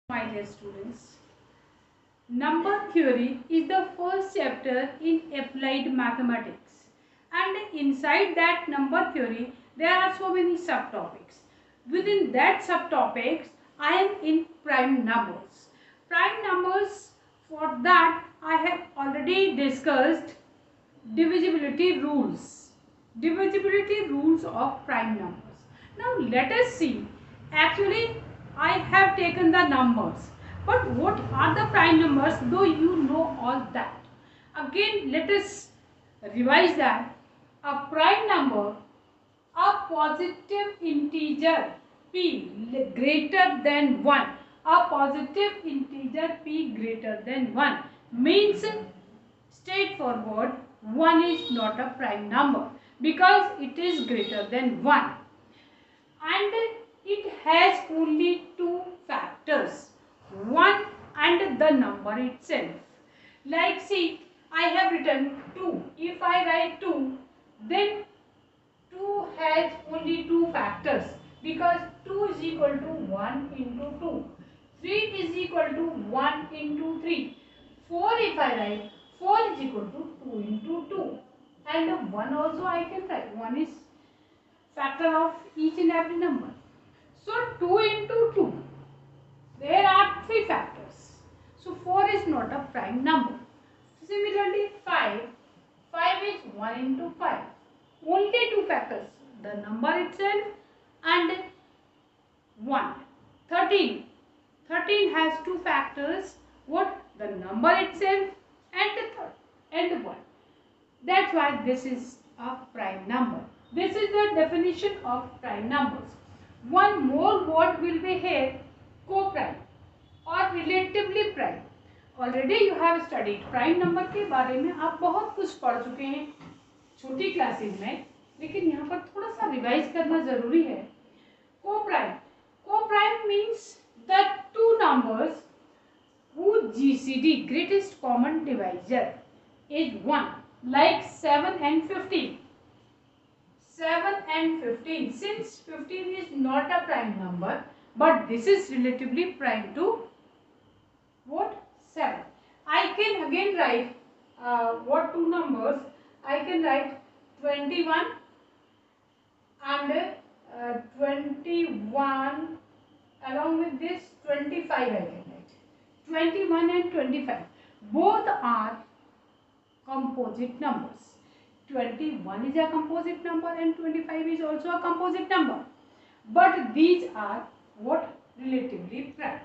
My dear students, number theory is the first chapter in applied mathematics, and inside that number theory there are so many subtopics. Within that subtopics I am in prime numbers. Prime numbers, for that I have already discussed divisibility rules. Divisibility rules of prime numbers. Now let us see. Actually, I have taken the numbers. But what are the prime numbers, though you know all that? Again, let us revise that. A prime number, a positive integer p greater than 1. A positive integer p greater than 1 means straightforward, 1 is not a prime number because it is greater than 1 and it has only two factors, 1 and the number itself. Like see, I have written 2. If I write 2, then 2 has only two factors because 2 is equal to 1 into 2. 3 is equal to 1 into 3. 4 if I write, 4 is equal to 2 into 2. And 1 also I can write. 1 is factor of each and every number. So 2 into 2. There are three factors. So 4 is not a prime number. Similarly 5. 5 is 1 into 5. Only two factors, the number itself and 1. 13. 13 has two factors, what? The number itself and 1. That's why this is a prime number. This is the definition of prime numbers. One more word will be here, co-prime or relatively prime. Already you have studied prime number के बारे में आप बहुत कुछ पढ़ चुके हैं छोटी क्लासेस में, लेकिन यहाँ पर थोड़ा सा रिवाइज करना जरूरी है. Co-prime means the two numbers whose GCD, greatest common divisor, is 1, like 7 and 15. 7 and 15. Since 15 is not a prime number, but this is relatively prime to what? 7. I can again write what two numbers? I can write 21 and 21, along with this 25 I can write. 21 and 25. Both are composite numbers. 21 is a composite number and 25 is also a composite number. But these are what? Relatively prime.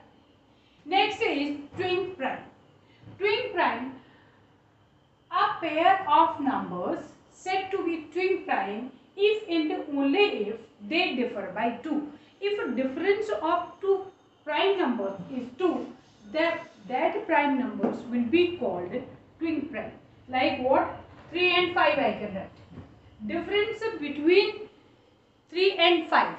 Next is twin prime. Twin prime, a pair of numbers said to be twin prime if and only if they differ by 2. If a difference of two prime numbers is 2, that prime numbers will be called twin prime. Like what? 3 and 5 I can write. Difference between 3 and 5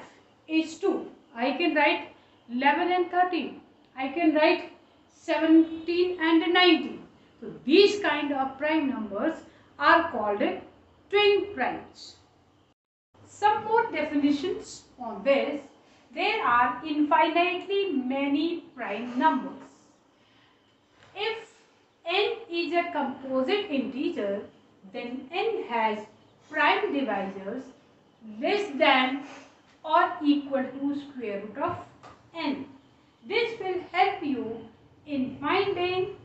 is 2. I can write 11 and 13. I can write 17 and 19. So these kind of prime numbers are called twin primes. Some more definitions on this. There are infinitely many prime numbers. If n is a composite integer, then n has prime divisors less than or equal to square root of n. This will help you in finding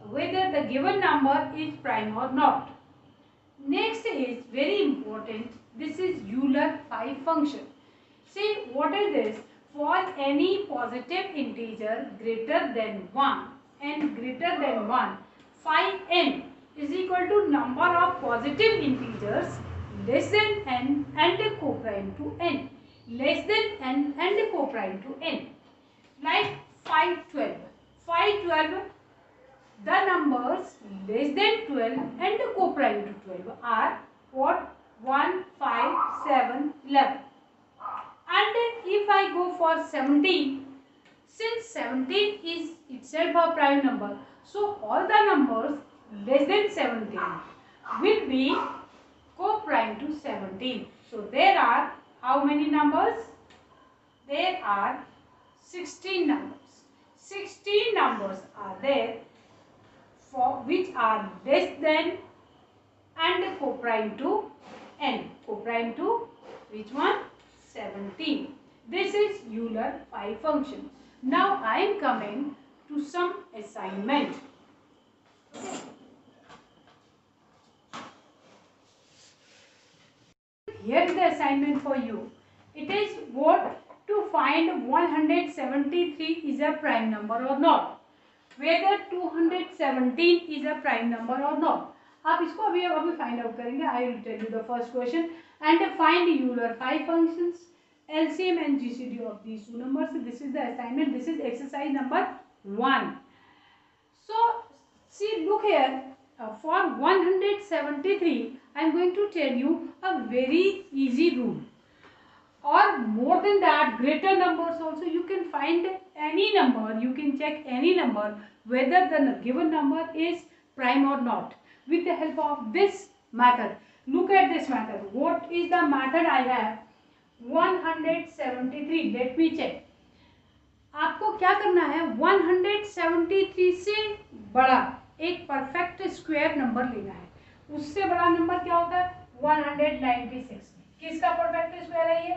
whether the given number is prime or not. Next is very important. This is Euler-Phi function. See, what is this? For any positive integer greater than 1 and greater than 1, phi n is equal to number of positive integers less than n and coprime to n. Less than n and coprime to n. Like phi 12. Phi 12, the numbers less than 12 and coprime to 12 are what? 1, 5, 7, 11. And if I go for 17, since 17 is itself a prime number, so all the numbers less than 17 will be co-prime to 17. So there are how many numbers? There are 16 numbers. numbers are there for which are less than and co-prime to n. Co-prime to which one? 17. This is Euler phi function. Now I am coming to some assignment. Here is the assignment for you. It is what to find 173 is a prime number or not. Whether 217 is a prime number or not. आप इसको अभी find out करेंगे. I will tell you the first question and find Euler phi functions, LCM and GCD of these two numbers. This is the assignment. This is exercise number 1. So see, look here. For 173, I am going to tell you a very easy rule. Or more than that, greater numbers also, you can find any number, you can check any number whether the given number is prime or not with the help of this method. Look at this method. What is the method I have? 173. Let me check. आपको क्या करना है? 173 से बड़ा एक perfect square number लेना है. उससे बड़ा नंबर क्या होता है? 196. किसका परफेक्ट स्क्वायर है ये?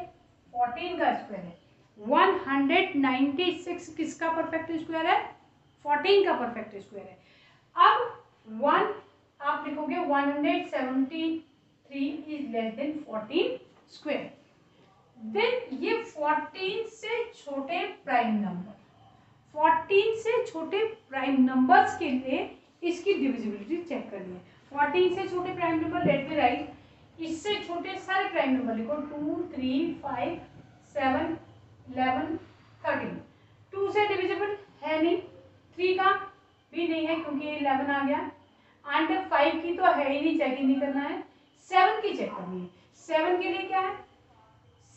14 का स्क्वायर है. 196 किसका परफेक्ट स्क्वायर है? 14 का परफेक्ट स्क्वायर है. अब 1 आप लिखोगे 173 is less than 14 square. Then ये 14 से छोटे प्राइम नंबर, 14 से छोटे प्राइम नंबर्स के लिए इसकी डिविजिबिलिटी चेक करनी है. 14 से छोटे prime number, late me right. इससे छोटे सारे प्राइम नंबर लिखो. 2, 3, 5, 7, 11, 13. 2 से डिविजिबल है नहीं, 3 का भी नहीं है क्योंकि 11 आ गया, एंड 5 की तो है ही नहीं, चेक ही नहीं करना है. 7 की चेक करनी है. 7 के लिए क्या है?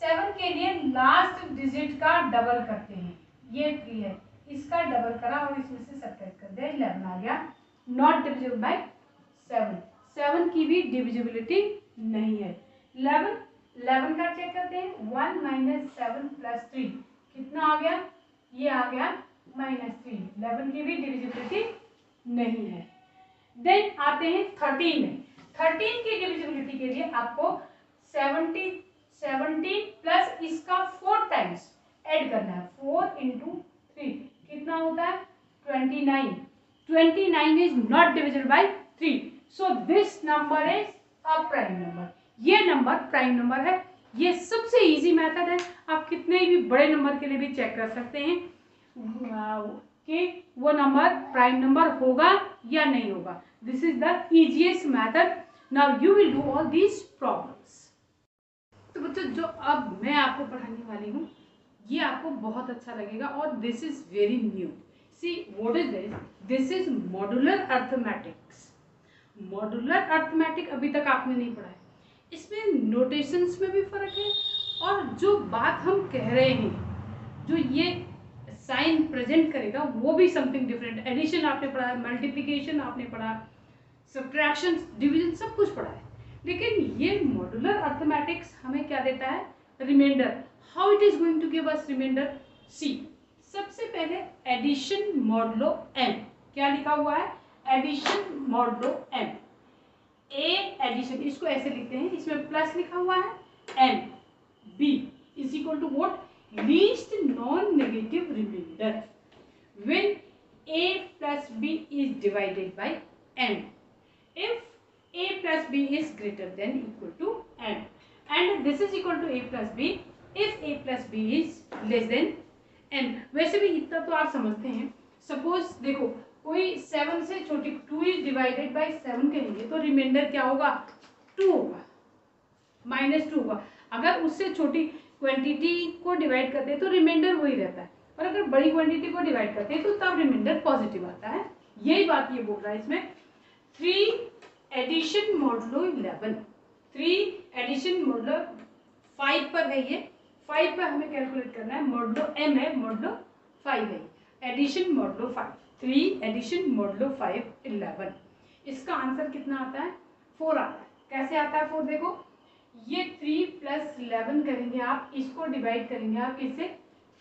7 के लिए लास्ट डिजिट का डबल करते हैं. ये 3 है, इसका डबल करा और इसमें से सब्ट्रैक्ट कर दिया, 11 आ गया. Not divisible by 7. 7 की भी डिविजिबिलिटी नहीं है. 11 का चेक करते हैं. 1 - 7 + 3 कितना आ गया? ये आ गया -3. 11 की भी डिविजिबिलिटी नहीं है. देन आते हैं 13 में. 13 की डिविजिबिलिटी के लिए आपको 17 प्लस इसका 4 टाइम्स ऐड करना है. 4 × 3 कितना होता है? 29. 29 is not divisible by 3. So this number is a prime number. ये नंबर प्राइम नंबर है. ये सबसे इजी मेथड है. आप कितने भी बड़े नंबर के लिए भी चेक कर सकते हैं कि वो नंबर प्राइम नंबर होगा या नहीं होगा. This is the easiest method. Now you will do all these problems. तो बच्चों, जो अब मैं आपको पढ़ाने वाली हूँ ये आपको बहुत अच्छा लगेगा और this is very new. See what is this? This is modular arithmetics. Modular arithmetic अभी तक आपने नहीं पढ़ा है. इसमें नोटेशंस में भी फर्क है और जो बात हम कह रहे हैं, जो ये साइन प्रेजेंट करेगा वो भी समथिंग डिफरेंट. एडिशन आपने पढ़ा है, मल्टीप्लिकेशन आपने पढ़ा, सब्ट्रैक्शन, डिवीजन, सब कुछ पढ़ा है. लेकिन ये मॉड्यूलर अर्थमेटिक्स हमें क्या देता है? Reminder. How it is going to give us reminder? See, सबसे पहले एडिशन मॉडुलो m. क्या लिखा हुआ है? Addition modulo m. A addition, इसको ऐसे लिखते हैं, इसमें प्लस लिखा हुआ है, m. b is equal to what? Least non negative remainder when a plus b is divided by m. If a plus b is greater than equal to m, and this is equal to a plus b if a plus b is less than m. वैसे भी इतना तो आप समझते हैं. Suppose देखो कोई 7 से छोटी, 2 इज डिवाइडेड बाय 7 कहेंगे तो रिमाइंडर क्या होगा? 2 होगा, -2 होगा. अगर उससे छोटी क्वांटिटी को डिवाइड करते हैं तो रिमाइंडर वही रहता है, और अगर बड़ी क्वांटिटी को डिवाइड करते हैं तो तब रिमाइंडर पॉजिटिव आता है. यही बात ये बोल रहा है इसमें. 3 एडिशन मॉडुलो 11, 3 एडिशन मॉडुलो 5 पर है. ये 5 पर हमें कैलकुलेट करना है. मॉडुलो m है, मॉडुलो 5 है. Addition modulo 5, 3 addition modulo 5 11. इसका आंसर कितना आता है? 4 आता है. कैसे आता है 4? देखो, ये 3 + 11 करेंगे आप, इसको डिवाइड करेंगे आप किससे?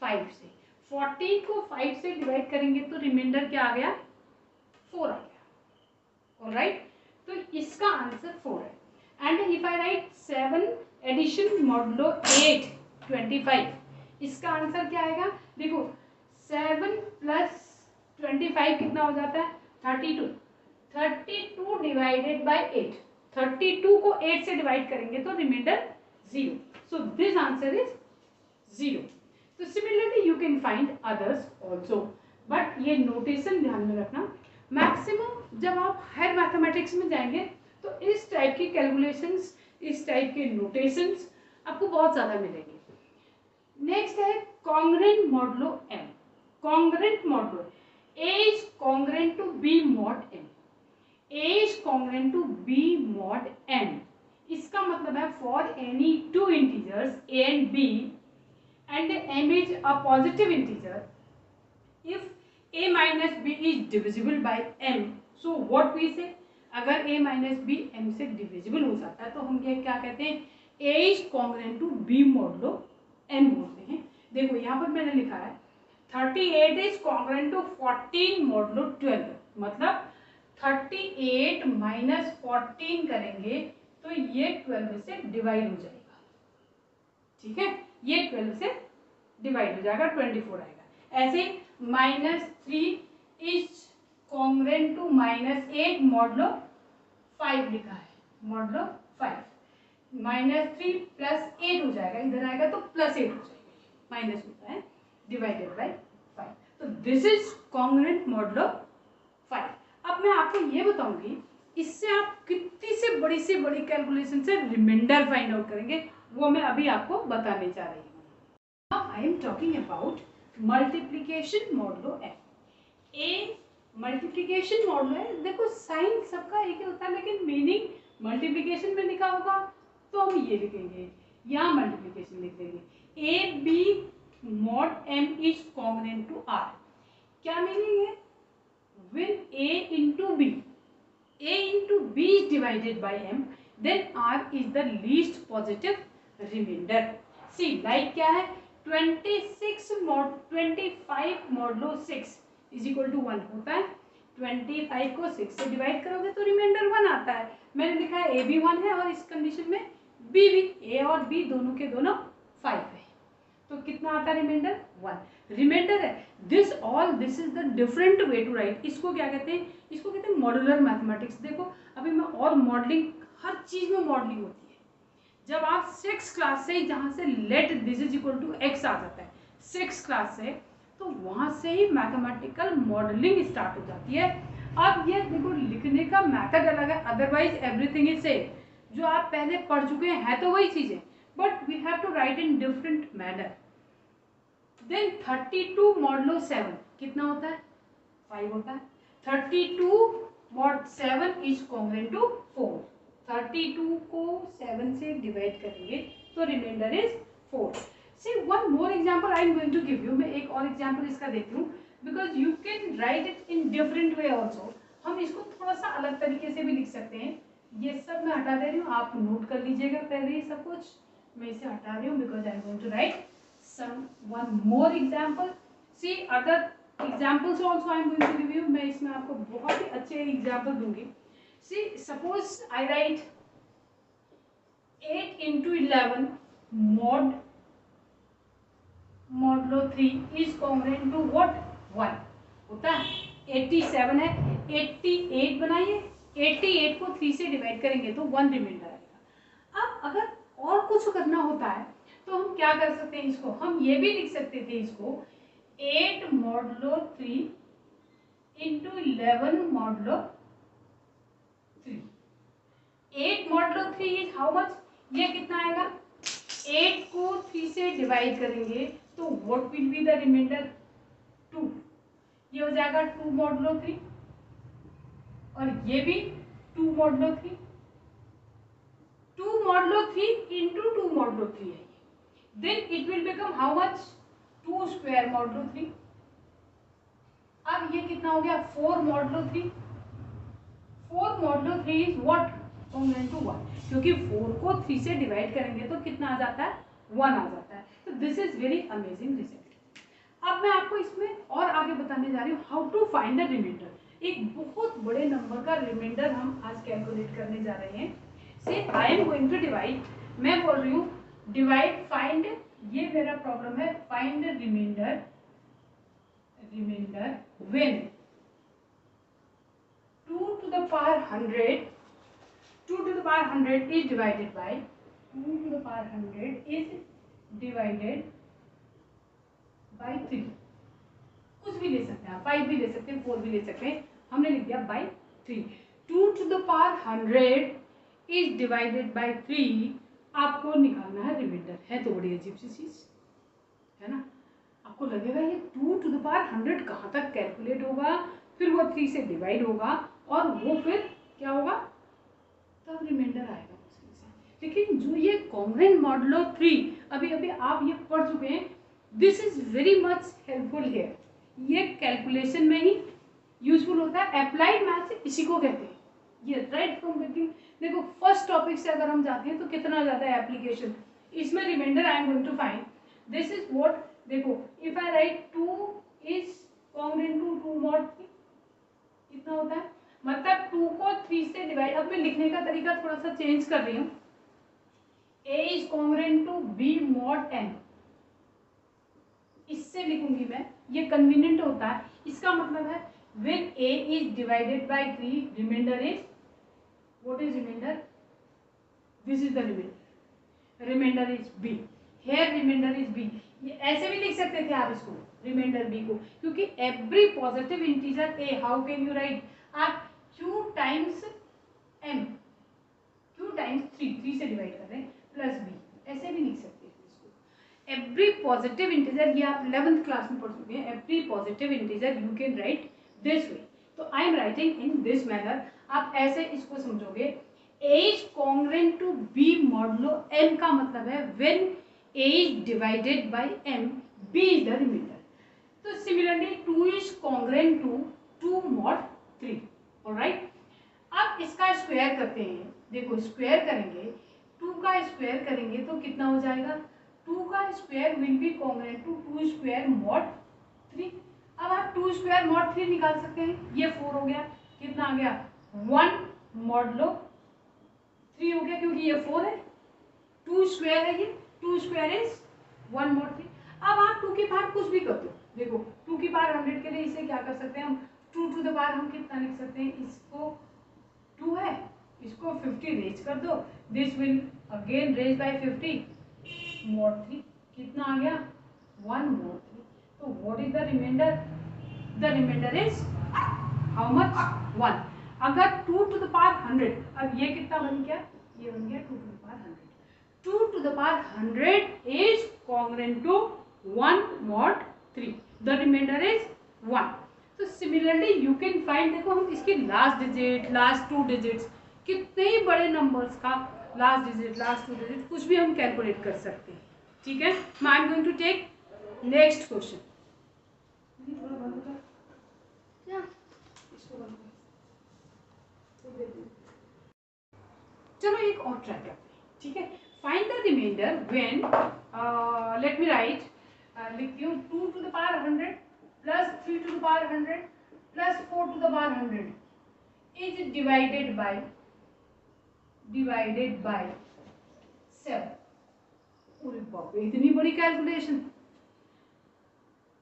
5 से. 40 को 5 से डिवाइड करेंगे तो रिमाइंडर क्या आ गया, 4 आ गया। ऑलराइट, तो इसका आंसर 4 है। And if I write 7 addition modulo 8 25, इसका आंसर क्या आएगा, देखो 7 प्लस 25 कितना हो जाता है, 32। 32 डिवाइडेड बाय 8, 32 को 8 से डिवाइड करेंगे तो remainder 0, so this answer is 0। तो similarly you can find others also, but ये नोटेशन ध्यान में रखना, मैक्सिमम जब आप हायर मैथमेटिक्स में जाएंगे तो इस टाइप की कैलकुलेशंस, इस टाइप के नोटेशंस आपको बहुत ज़्यादा मिलेंगे। नेक्स्ट है congruent modulo m। Congruent modulo a is congruent to b mod m, a is congruent to b mod n। इसका मतलब है for any two integers a and b and m is a positive integer, if a minus b is divisible by m, so what we say, अगर a minus b m से divisible हो जाता है तो हम ये क्या कहते हैं, a is congruent to b modulo n बोलते हैं। देखो यहाँ पर मैंने लिखा है 38 is congruent to 14 modulo 12, मतलब 38 माइनस 14 करेंगे तो ये 12 से डिवाइड हो जाएगा, ठीक है, ये 12 से डिवाइड हो जाएगा, 24 आएगा। ऐसे -3 इज कॉन्ग्रेंट टू -8 मॉडुलो 5 लिखा है, मॉडुलो 5, -3 प्लस 8 हो जाएगा, इधर आएगा तो +8 हो जाएगा, माइनस होता है डिवाइडेड बाय 5, तो दिस इज कॉन्ग्रेंट मॉडुलो 5। अब मैं आपको ये बताऊंगी इससे आप कितनी से बड़ी कैलकुलेशन से रिमाइंडर फाइंड आउट करेंगे, वो मैं अभी आपको बताने जा रही हूँ। Now I am talking about multiplication modulo m। a multiplication modulo है, देखो साइन सबका एक ही होता है लेकिन मीनिंग मल्टीप्लिकेशन में लिखा होगा तो हम ये लिखेंगे, यहाँ मल्टीप्लिकेशन लिख देंगे। a b mod m is congruent to r, क्या मीनिंग है, when a into b is divided by m then r is the least positive remainder। see like क्या है, 25 मॉडुलो 6 इज इक्वल टू 1 होता है, 25 को 6 से डिवाइड करोगे तो रिमाइंडर 1 आता है। मैंने लिखा है ए भी 1 है और इस कंडीशन में बी भी, ए और बी दोनों के दोनों 5 है, तो कितना आता है रिमाइंडर 1 रिमाइंडर है। This is the different way to write, इसको क्या कहते हैं, इसको कहते हैं मॉड्यूलर मैथमेटिक्स। देखो अभी मैं और मॉडलिंग, हर चीज में मॉडलिंग होती है। जब आप 6 क्लास से, जहाँ से let this is equal to X आ जाता है 6 क्लास से, तो वहाँ से ही मैथमेटिकल मॉडलिंग स्टार्ट हो जाती है। अब ये देखो लिखने का मेथड अलग है, अदरवाइज एवरीथिंग इज सेम, जो आप पहले पढ़ चुके हैं तो वही चीज़ें, but we have to write in different manner. Then 32 modulo 7 कितना होता है, 5 होता है। 32 मॉड 7 इज कॉन्ग्रुएंट टू 4, 32 को 7 से डिवाइड करेंगे तो remainder is 4। See one more example I am going to give you, मैं एक और एग्जाम्पल इसका देती हूँ, because you can write it in different way also. हम इसको थोड़ा सा अलग तरीके से भी लिख सकते हैं। ये सब मैं हटा दे रही हूँ, आप नोट कर लीजिएगा पहले ही सब कुछ, मैं इसे हटा रही हूँ because I am going to write some one more example। see other examples also I am going to give you, मैं इसमें आपको बहुत ही अच्छे एग्जाम्पल दूंगी। see suppose I write 8 into 11 modulo 3 is congruent to what 1 होता है। 87 है, 88 बनाइए, 88 को 3 से डिवाइड करेंगे तो 1 रिमाइंडर आएगा। अब अगर और कुछ करना होता है तो हम क्या कर सकते हैं, इसको हम ये भी लिख सकते थे, इसको 8 modulo 3 into 11 modulo 3। 8 modulo 3 is how much, ये कितना आएगा, 8 को 3 से डिवाइड करेंगे तो what will be the remainder 2, ये हो जाएगा 2 मॉडुलो 3 और ये भी 2 मॉडुलो 3, 2 मॉडुलो 3 इंटू 2 मॉडुलो 3 है, then it will become how much 2 square modulo 3। अब ये कितना हो गया 4 modulo 3, 4 modulo 3 is what congruent to 1, क्योंकि 4 को 3 से डिवाइड करेंगे तो कितना आ जाता है 1 आ जाता है। तो this is very amazing result. अब मैं आपको इसमें और आगे बताने जा रही हूँ how to find the remainder. एक बहुत बड़े नंबर का रिमाइंडर हम आज कैलकुलेट करने जा रहे हैं। से I am going to divide, मैं बोल रही हूँ डिवाइड फाइंड, ये मेरा प्रॉब्लम है, find remainder when 2 to the power 100 2 to the power 100 is divided by 2 to the power 100 is divided by 3। कुछ भी ले सकते हैं, 5 भी ले सकते हैं, 4 भी ले सकते हैं, हमने लिख दिया by 3। 2 to the power 100 is divided by 3, आपको निकालना है रिमाइंडर। है तो बड़ी अजीब सी चीज है ना। आपको लगेगा ये 2 to the power 100 कहाँ तक कैलकुलेट होगा, फिर वो 3 से डिवाइड होगा और वो फिर क्या होगा, तब रिमाइंडर आएगा मुश्किल से। लेकिन जो ये कॉन्ग्रुएंट मॉडुलो 3 अभी अभी आप ये पढ़ चुके हैं, this is very much helpful here. ये कैलकुलेशन में ही यूजफुल होता है। अप्लाइड मैथ्स इसी को कहते हैं, ये राइट फ्रॉम बिगिनिंग। देखो फर्स्ट टॉपिक से अगर हम जाते हैं तो कितना ज्यादा है एप्लीकेशन। इसमें reminder I am going to find, this is what, देखो if I write 2 is congruent to 2 mod 3, कितना होता है, मतलब 2 को 3 से डिवाइड। अब मैं लिखने का तरीका थोड़ा सा चेंज कर रही हूँ, a is congruent to b mod n, इससे लिखूंगी मैं, ये कन्वीनियंट होता है। इसका मतलब है when a is divided by 3, remainder is, what is remainder, this is the remainder is b, here remainder is b। ये ऐसे भी लिख सकते थे आप इसको, रिमाइंडर b को, क्योंकि every positive integer a, how can you right, आप q times m, q times 3 से डिवाइड कर रहे हैं, प्लस b, ऐसे भी लिख सकते हैं इसको। एवरी पॉजिटिव इंटीजर, ये आप 11th क्लास में पढ़ चुके हैं, every positive integer you can write this way, तो I am writing in this manner. आप ऐसे इसको समझोगे, a is congruent to b modulo m का मतलब है when a is divided by m, b is the remainder। तो similarly 2 is congruent to 2 mod 3, alright. अब इसका स्क्वायर करते हैं, देखो स्क्वायर करेंगे, 2 का स्क्वायर करेंगे तो कितना हो जाएगा, 2 का square will be congruent to 2 square mod 3। अब आप 2 स्क्वायर mod 3 निकाल सकते हैं, ये 4 हो गया, कितना आ गया 1 modulo 3 हो गया, क्योंकि ये 4 है, 2 स्क्वायर है, ये 2 स्क्वायर इज 1 mod 3। अब आप 2 की पावर कुछ भी कर दो, देखो 2 की पावर 100 के लिए इसे क्या कर सकते हैं हम, 2 to the पावर हम कितना लिख सकते हैं, इसको 2 है, इसको 50 रेज कर दो, this will again raise by 50 mod 3, कितना आ गया 1 mod 3। तो what is the remainder, the remainder is how much 1। अगर 2 to the power 100, अब ये कितना बन गया, ये बन गया 2 to the power 100, 2 to the power 100 is congruent to 1 mod 3, the remainder is 1। तो सिमिलरली यू कैन फाइंड, देखो हम इसकी लास्ट डिजिट, लास्ट 2 डिजिट्स, कितने ही बड़े नंबर्स का लास्ट डिजिट, लास्ट 2 डिजिट कुछ भी हम कैलकुलेट कर सकते हैं, ठीक है। I am going to take next question, चलो एक और ट्राई करते हैं, ठीक है। Find the remainder when, let me write, लिखती हूँ 2 to the power 100 plus 3 to the power 100 plus 4 to the power 100 is divided by 7। अरे बाप रे, इतनी बड़ी calculation,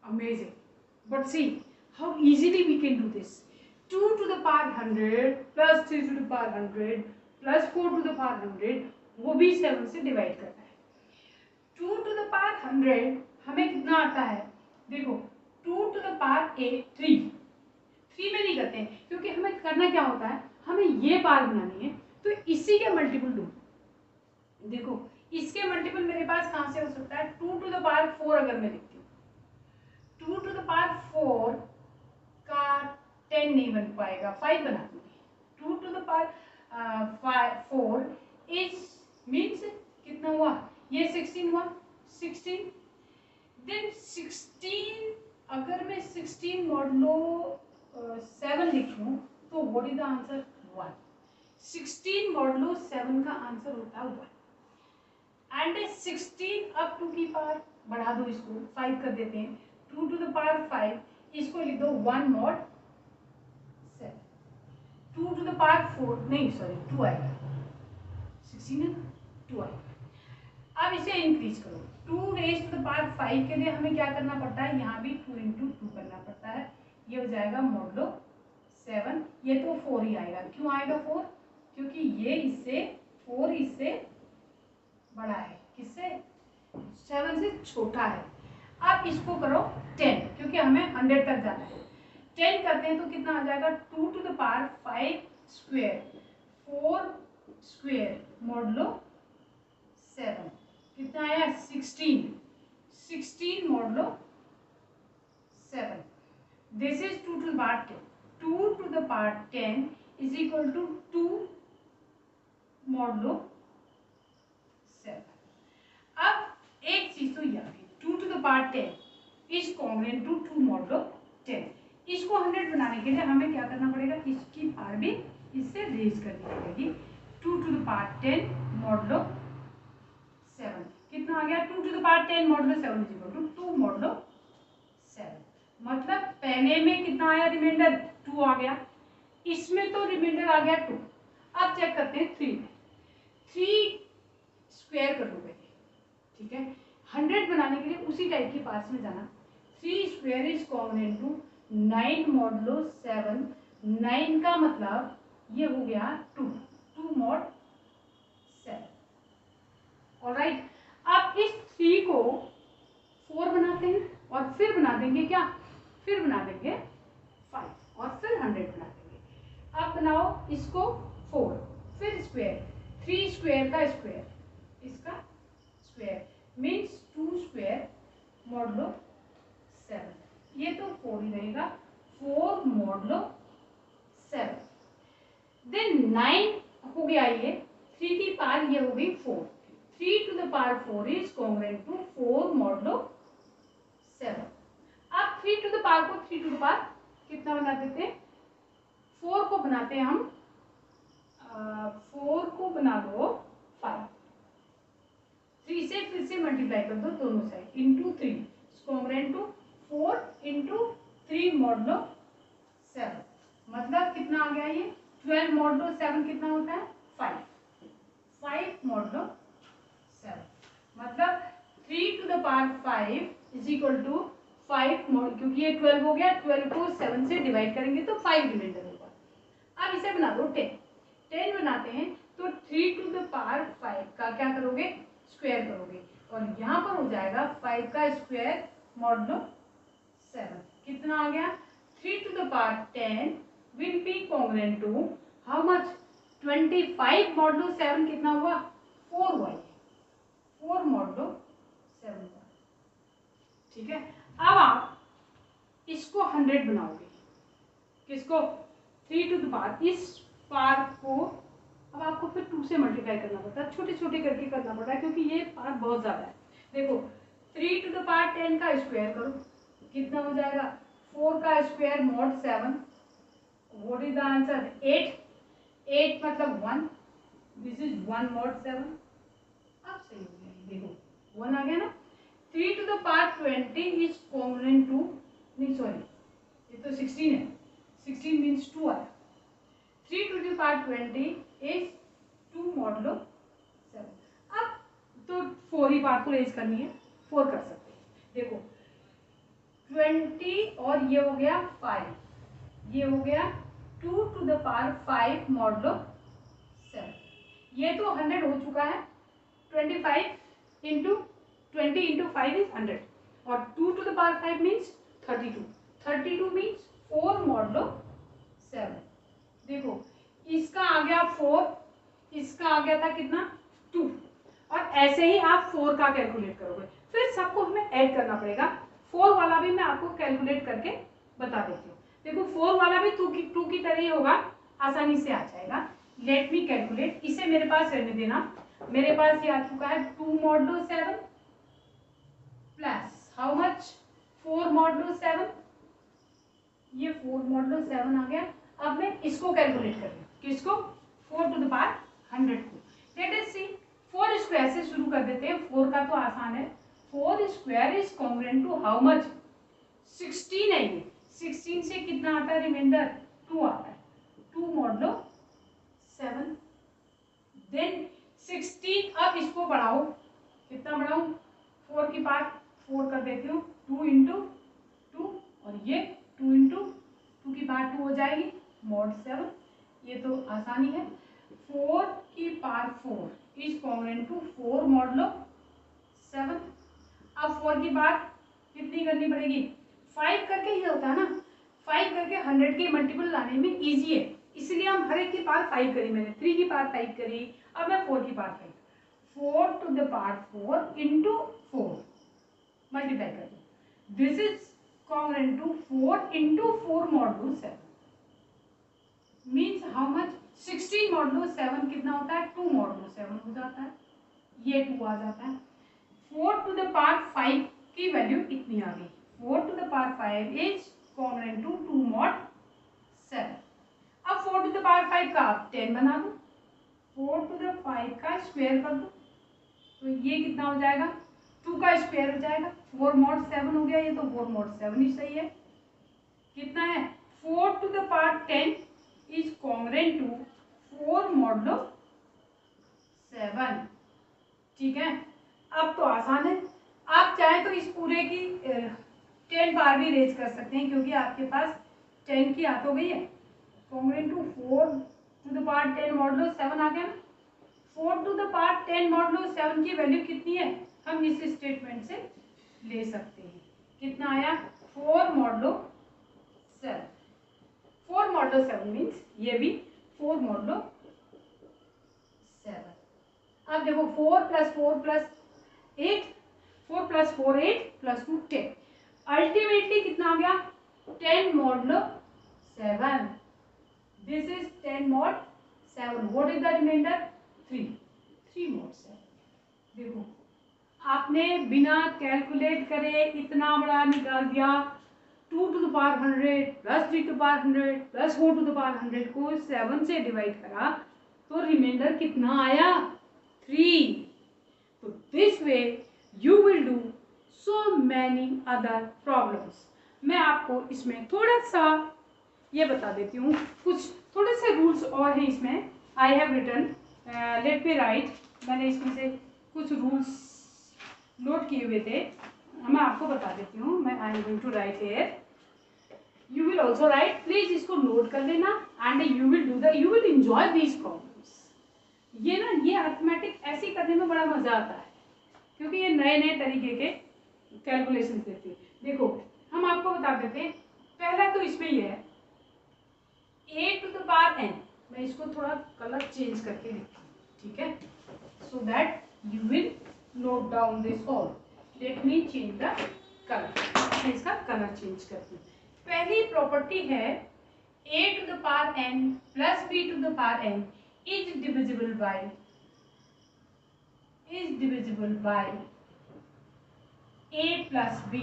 amazing. But see how easily we can do this. 2 to the power 100 plus 3 to the power 100 plus 4 to the power 100, वो भी 7 से divide करना है। 2 to the power 100 हमें कितना आता है, देखो 2 to the power 3 में नहीं करते हैं, क्योंकि हमें करना क्या होता है, हमें ये पावर बनानी है, तो इसी के मल्टीपल दो। देखो इसके मल्टीपल मेरे पास कहां से हो सकता है, 2 to the power 4 अगर मैं लिखती हूँ, 2 to the power 4 का 10 नहीं बन पाएगा, 5 बना दूंगी। 2 to the power 4 is means कितना हुआ, ये 16 हुआ, 16 देन 16, अगर मैं 16 मॉडुलो 7 लिखूं तो what is the answer 1। 16 modulo 7 का आंसर होता है 1 एंड 16 अब 2 की पावर बढ़ा दो, इसको 5 कर देते हैं, 2 to the पावर 5, इसको लिख दो 1 mod 7, 2 to the पावर 4 नहीं सॉरी 2 आएगा, 16 है 2 आएगा। अब इसे इंक्रीज करो, 2 रेज टू द पावर 5 के लिए हमें क्या करना पड़ता है, यहाँ भी 2 into 2 करना पड़ता है, ये हो जाएगा मॉडलो 7, ये तो 4 ही आएगा। क्यों आएगा 4? क्योंकि ये इससे 4 इससे बड़ा है, किससे? 7 से छोटा है। अब इसको करो 10, क्योंकि हमें 100 तक जाना है। 10 करते हैं तो कितना आ जाएगा, 2 to the power 5 square 4 square modulo 7, कितना आया 16, 16 modulo 7, this is 2 to the power 10, 2 to the power 10 is equal to 2 modulo 7। अब एक चीज तो याद है, 2 to the power 10 is congruent to 2 modulo 10। इसको 100 बनाने के लिए हमें क्या करना पड़ेगा, इसकी पावर भी इससे रेज करनी पड़ेगी। 2 to the power 10 मॉडलो 7 कितना आ गया, 2 to the power 10 modulo 7 is equal to 2 modulo 7। मतलब पहले में कितना आया रिमाइंडर, 2 आ गया, इसमें तो रिमाइंडर आ गया 2। अब चेक करते हैं 3 में, 3 स्क्वायर कर लो पहले, ठीक है। 100 बनाने के लिए उसी टाइप की पास में जाना, 3 square is congruent to 9 modulo 7, 9 का मतलब ये हो गया 2, 2 मॉड 7। ऑलराइट, अब इस 3 को 4 बनाते हैं और फिर बना देंगे क्या, फिर बना देंगे 5 और फिर 100 बना देंगे। अब बनाओ इसको 4, फिर स्क्वायर, 3 स्क्वायर का स्क्वायर, इसका स्क्वायर मीन्स 2 स्क्वायर मॉडलो 7, ये तो 4 ही रहेगा, 4 मॉडलो 7। देन 9 हो गया, ये 3 की पावर ये हो गई 4, 3 to the power 4 is congruent to 4 modulo 7। अब 3 to the power को 3 to the power कितना बना देते हैं, 4 को बनाते हैं हम 4 को बना दो 5, 3 से फिर से मल्टीप्लाई कर दो दोनों side, into 3 congruent to 4 into 3 modulo 7। मतलब कितना आ गया, ये 12 मॉडलो 7 कितना होता है 5 मॉडलो 7। मतलब 3 to the power 5 is equal to 5 mod, क्योंकि ये 12 हो गया, 12 को 7 से डिवाइड करेंगे तो 5 रिमाइंडर होगा। अब इसे बना दो 10 बनाते हैं तो 3 to the power 5 का क्या करोगे, स्क्वायर करोगे, और यहाँ पर हो जाएगा 5 का स्क्वायर मॉडलो 7, कितना आ गया, 3 to the power 10 will be congruent to how much, 25 modulo 7 कितना हुआ, 4 हुआ, 4 मॉडलो 7 हुआ, ठीक है। अब आप इसको 100 बनाओगे, किसको, 3 to the power, इस पार को अब आपको फिर 2 से मल्टीप्लाई करना पड़ता है, छोटे छोटे करके करना पड़ता है, क्योंकि ये पार बहुत ज्यादा है। देखो 3 to the power 10 का स्क्वायर करो, कितना हो जाएगा, 4 का square mod 7, what is the answer, 8 मतलब 1, दिस इज 1 मॉड 7। अब सही हो गया, देखो 1 आ गया ना। 3 to the power 20 is congruent to, नहीं सॉरी ये तो 16 है, 16 मीन्स 2 आया, 3 to the power 20 is 2 modulo 7। अब तो 4 ही पार्ट को रेज करनी है, 4 कर सकते हैं, देखो 20 और ये हो गया 5, ये हो गया 2 to the power 5 मॉडलो 7। ये तो 100 हो चुका है, 25 इंटू 20 इंटू 5 इज 100, और 2 to the power 5 means 32 means 4 modulo 7। देखो इसका आ गया 4, इसका आ गया था कितना 2, और ऐसे ही आप 4 का कैलकुलेट करोगे, फिर सबको हमें ऐड करना पड़ेगा। 4 वाला भी मैं आपको कैलकुलेट करके बता देती हूँ। देखो 4 वाला भी 2 की तरह ही होगा, आसानी से आ जाएगा। लेट मी कैलकुलेट, इसे मेरे पास रहने देना, मेरे पास ये आ चुका है 2 modulo 7 plus how much, 4 modulo 7, ये 4 मॉडलो 7 आ गया। अब मैं इसको कैलकुलेट कर रही हूँ, किसको, 4 to the power 100 को। लेट अस सी, 4 स्क्वायर से शुरू कर देते हैं, 4 का तो आसान है, 4 square is congruent to how much, 16 है ये, 16 से कितना आता है रिमाइंडर 2 आता है, 2 मॉडलो 7। देन 16, अब इसको बढ़ाओ, कितना बढ़ाऊं, 4 की पावर 4 कर देती हूँ, 2 इंटू 2 और ये 2 इंटू 2 की पावर 2 हो जाएगी मॉड 7। ये तो आसानी है। 4 की power 4 is congruent to 4 modulo 7। अब 4 की पावर कितनी करनी पड़ेगी, 5 करके ही होता है ना, 5 करके 100 के मल्टीपल लाने में इजी है, इसलिए हम हर एक की पावर 5 करी, मैंने 3 की पावर 5 करी, अब मैं 4 की power 5, 4 to the power 4 into 4 multiply कर दो, this is congruent to 4 into 4 modulo 7 means how much, 16 modulo 7 कितना होता है, 2 मॉडुलो 7 हो जाता है, ये 2 आ जाता है। 4 टू द पावर 5 की वैल्यू इतनी आ गई, 4 to the power 5 is congruent to 2 mod 7। अब 4 टू द पावर 5 का आप 10 बना दो, 4 टू द 5 का स्क्वायर कर दो, तो ये कितना हो जाएगा, 2 का स्क्वायर हो जाएगा, 4 मॉड 7 हो गया, ये तो 4 मॉड 7 ही सही है। कितना है, 4 to the power 10 is congruent to 4 modulo 7। ठीक है, अब तो आसान है, आप चाहे तो इस पूरे की 10 बार भी रेज कर सकते हैं, क्योंकि आपके पास 10 की हाथ हो गई है, congruent to 4 to the power 10 modulo 7 आ गया ना। 4 टू द पावर 10 मॉडुलो 7 की वैल्यू कितनी है, हम इस स्टेटमेंट से ले सकते हैं, कितना आया, 4 मॉडुलो 7, 4 मॉडुलो 7 मीन्स ये भी 4 मॉडुलो 7। अब देखो 4 plus 4 plus 8, 4 plus 4 8 plus 2 10, ultimately कितना आ गया, 10 modulo 7, this is 10 mod 7, what is the remainder 3 mod 7। देखो आपने बिना कैलकुलेट करे इतना बड़ा निकाल दिया, 2 to the power 100 plus 3 to the power 100 plus 4 to the power 100 को 7 से डिवाइड करा तो रिमाइंडर कितना आया, 3। तो this way you will do so many other problems. मैं आपको इसमें थोड़ा सा ये बता देती हूँ, कुछ थोड़े से रूल्स और हैं इसमें, I have written, let me write, मैंने इसमें से कुछ रूल्स नोट किए हुए थे, मैं आपको बता देती हूँ, मैं I am going to write here, you will also write, please इसको नोट कर लेना and you will enjoy these problems. ये ना, ये अर्थमेटिक ऐसे करने में बड़ा मजा आता है, क्योंकि ये नए नए तरीके के कैलकुलेशन देती है। देखो हम आपको बता देते हैं, पहला तो इसमें ये है a to the power n, मैं इसको थोड़ा कलर चेंज करके लिखती हूँ, ठीक है, so that you will note down this all. Let me change the colour, मैं इसका कलर चेंज करती हूँ। पहली प्रॉपर्टी है a to the power n plus b to the power n is divisible by a plus b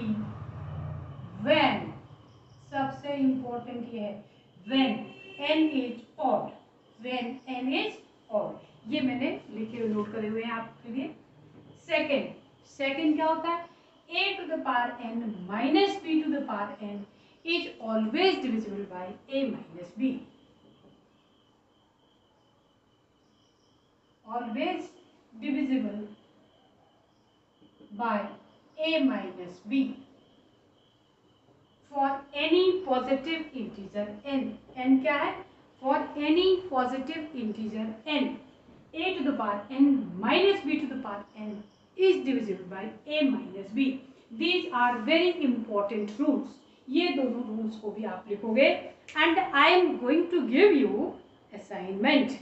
when, सबसे important ये है, when n is odd, when n is odd, ये मैंने लिखे हुए नोट करे हुए हैं आपके लिए। सेकेंड क्या होता है, a to the power n minus b to the power n is always divisible by a minus b, always divisible by a minus b for any positive integer n, n क्या है, for any positive integer n, a to the power n minus b to the power n is divisible by a minus b. These are very important rules. ये दोनों rules को भी आप लिखोगे and I am going to give you assignment.